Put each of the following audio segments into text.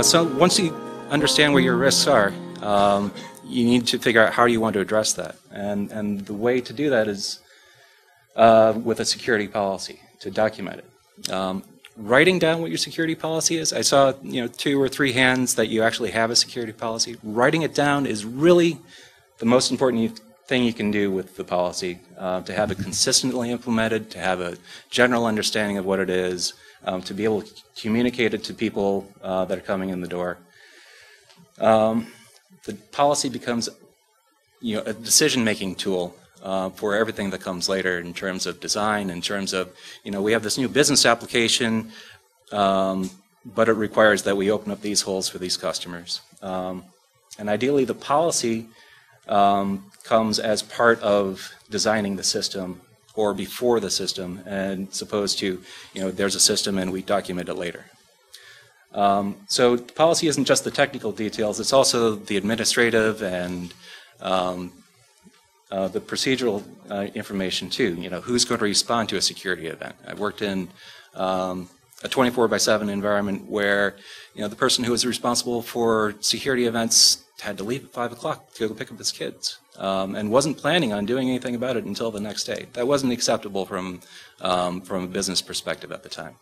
So once you understand what your risks are, you need to figure out how you want to address that. And the way to do that is with a security policy, to document it. Writing down what your security policy is, I saw 2 or 3 hands that you actually have a security policy. Writing it down is really the most important thing you can do with the policy, to have it consistently implemented, to have a general understanding of what it is, to be able to communicate it to people that are coming in the door. The policy becomes a decision-making tool for everything that comes later in terms of design, in terms of, we have this new business application, but it requires that we open up these holes for these customers. And ideally, the policy comes as part of designing the system or before the system, and opposed to, there's a system and we document it later. So policy isn't just the technical details, it's also the administrative and the procedural information too. Who's going to respond to a security event. I've worked in a 24/7 environment where the person who was responsible for security events had to leave at 5 o'clock to go pick up his kids, and wasn't planning on doing anything about it until the next day. That wasn't acceptable from a business perspective at the time.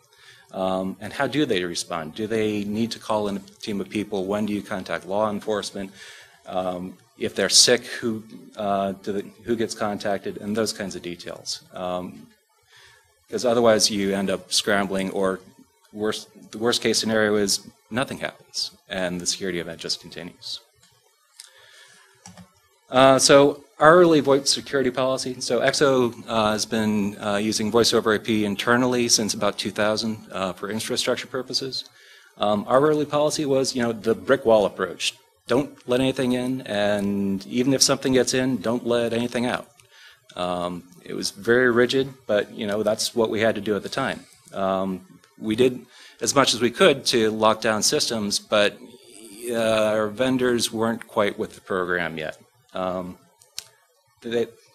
And how do they respond? Do they need to call in a team of people? When do you contact law enforcement? If they're sick, who gets contacted, and those kinds of details. Because otherwise you end up scrambling, or the worst case scenario is nothing happens and the security event just continues. So our early VoIP security policy, so EXO has been using voice over IP internally since about 2000 for infrastructure purposes. Our early policy was, the brick wall approach. Don't let anything in, and even if something gets in, don't let anything out. It was very rigid, but that's what we had to do at the time. We did as much as we could to lock down systems, but our vendors weren't quite with the program yet.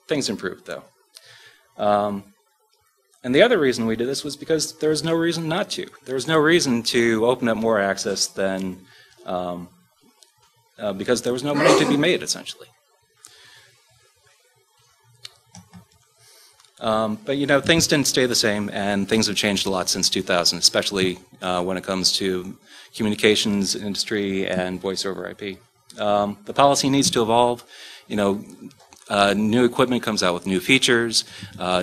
Things improved, though. And the other reason we did this was because there was no reason not to. There was no reason to open up more access than because there was no money to be made, essentially. But things didn't stay the same, and things have changed a lot since 2000, especially when it comes to communications industry and voice over IP. The policy needs to evolve. New equipment comes out with new features,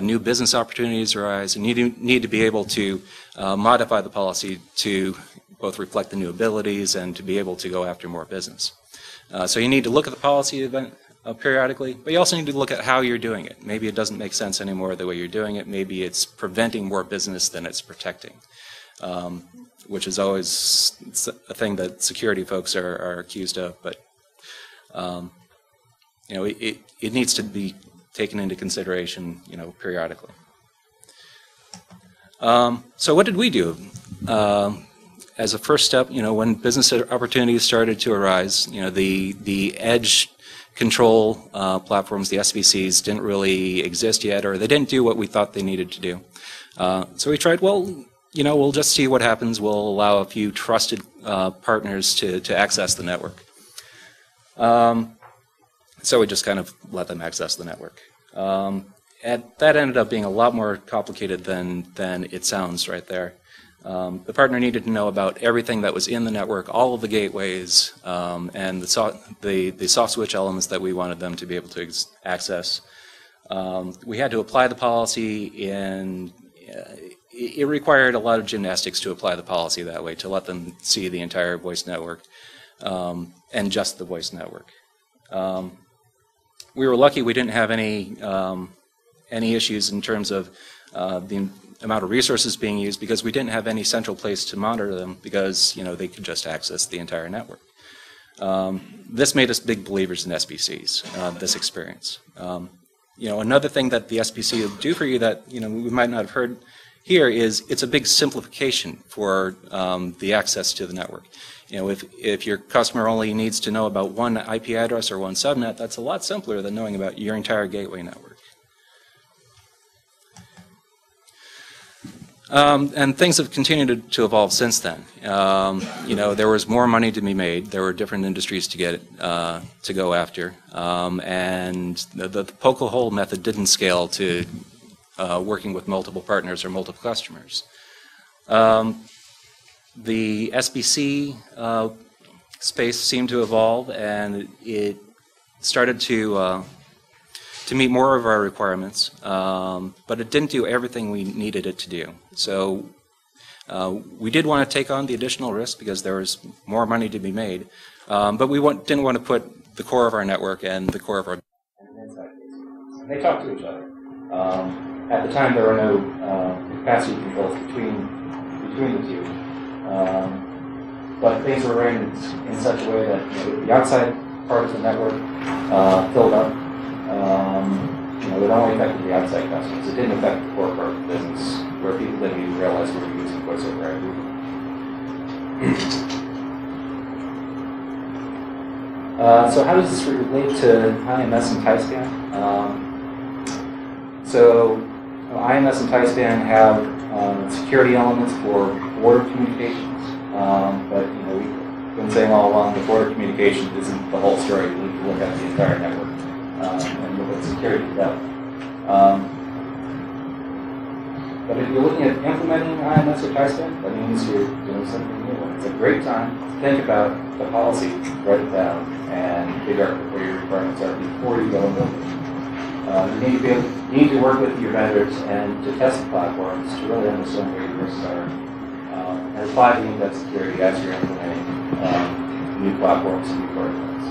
new business opportunities arise, and you need to be able to modify the policy to both reflect the new abilities and to be able to go after more business. So you need to look at the policy event periodically, but you also need to look at how you're doing it. Maybe it doesn't make sense anymore the way you're doing it. Maybe it's preventing more business than it's protecting, which is always a thing that security folks are accused of. But it needs to be taken into consideration, periodically. So what did we do? As a first step, when business opportunities started to arise, the edge control platforms, the SBCs, didn't really exist yet, or they didn't do what we thought they needed to do. So we tried, we'll just see what happens. We'll allow a few trusted partners to access the network. So we just kind of let them access the network. And that ended up being a lot more complicated than it sounds right there. The partner needed to know about everything that was in the network, all of the gateways, and the soft switch elements that we wanted them to be able to access. We had to apply the policy, and it required a lot of gymnastics to apply the policy that way, to let them see the entire voice network and just the voice network. We were lucky we didn't have any issues in terms of the amount of resources being used, because we didn't have any central place to monitor them, because they could just access the entire network. This made us big believers in SBCs, this experience. Another thing that the SBC will do for you that we might not have heard here is it's a big simplification for the access to the network. If your customer only needs to know about one IP address or one subnet, that's a lot simpler than knowing about your entire gateway network. And things have continued to evolve since then. You know, there was more money to be made. There were different industries to get to go after, and the poke a hole method didn't scale to working with multiple partners or multiple customers. The SBC space seemed to evolve, and it started to meet more of our requirements, but it didn't do everything we needed it to do. So we did want to take on the additional risk because there was more money to be made, but we didn't want to put the core of our network and the core of our... They talk to each other. At the time, there were no capacity controls between the two. But things were ran in such a way that, you know, the outside part of the network filled up. You know, it only affected the outside customers. It didn't affect the core part of the business, where people didn't even realize we were using voice over IP. So how does this relate to IMS and TISPAN? So IMS and TISPAN have security elements for border communications. But you know, we've been saying all along the border communication isn't the whole story. We need to look at the entire network and look at security depth. But if you're looking at implementing IMS or TISPAN, that means you're doing something new. It's a great time to think about the policy, write it down, and figure out what your requirements are before you go and build it. You need to work with your vendors and to test the platforms to really understand where your risks are. And apply the in-depth security as you're implementing new platforms and new protocols.